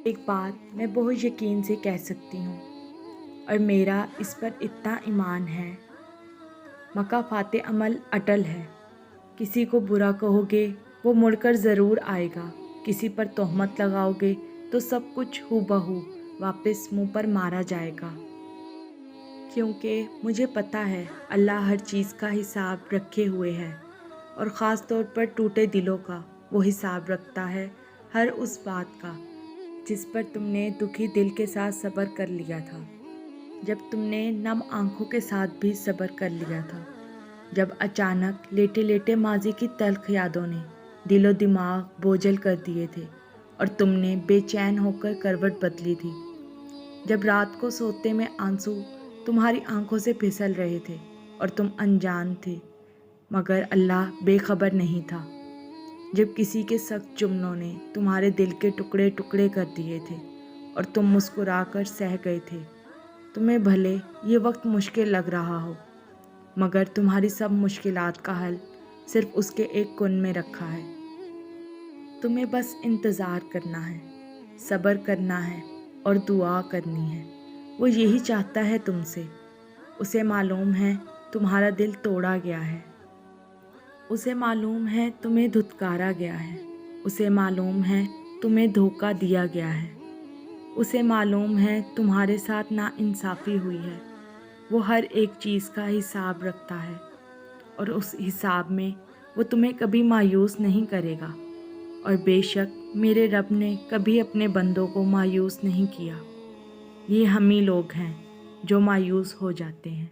ایک بات میں بہت یقین سے کہہ سکتی ہوں اور میرا اس پر اتنا ایمان ہے، مکافات عمل اٹل ہے۔ کسی کو برا کہو گے وہ مڑ کر ضرور آئے گا، کسی پر تہمت لگاؤ گے تو سب کچھ ہو بہو واپس منہ پر مارا جائے گا۔ کیونکہ مجھے پتہ ہے اللہ ہر چیز کا حساب رکھے ہوئے ہے، اور خاص طور پر ٹوٹے دلوں کا وہ حساب رکھتا ہے، ہر اس بات کا جس پر تم نے دکھی دل کے ساتھ صبر کر لیا تھا، جب تم نے نم آنکھوں کے ساتھ بھی صبر کر لیا تھا، جب اچانک لیٹے لیٹے ماضی کی تلخ یادوں نے دل و دماغ بوجھل کر دیے تھے اور تم نے بے چین ہو کر کروٹ بدلی تھی، جب رات کو سوتے میں آنسو تمہاری آنکھوں سے پھسل رہے تھے اور تم انجان تھے مگر اللہ بے خبر نہیں تھا، جب کسی کے سخت جملوں نے تمہارے دل کے ٹکڑے ٹکڑے کر دیے تھے اور تم مسکرا کر سہ گئے تھے۔ تمہیں بھلے یہ وقت مشکل لگ رہا ہو مگر تمہاری سب مشکلات کا حل صرف اس کے ایک کن میں رکھا ہے۔ تمہیں بس انتظار کرنا ہے، صبر کرنا ہے اور دعا کرنی ہے۔ وہ یہی چاہتا ہے تم سے۔ اسے معلوم ہے تمہارا دل توڑا گیا ہے، اسے معلوم ہے تمہیں دھتکارا گیا ہے، اسے معلوم ہے تمہیں دھوکہ دیا گیا ہے، اسے معلوم ہے تمہارے ساتھ ناانصافی ہوئی ہے۔ وہ ہر ایک چیز کا حساب رکھتا ہے اور اس حساب میں وہ تمہیں کبھی مایوس نہیں کرے گا، اور بے شک میرے رب نے کبھی اپنے بندوں کو مایوس نہیں کیا۔ یہ ہم ہی لوگ ہیں جو مایوس ہو جاتے ہیں۔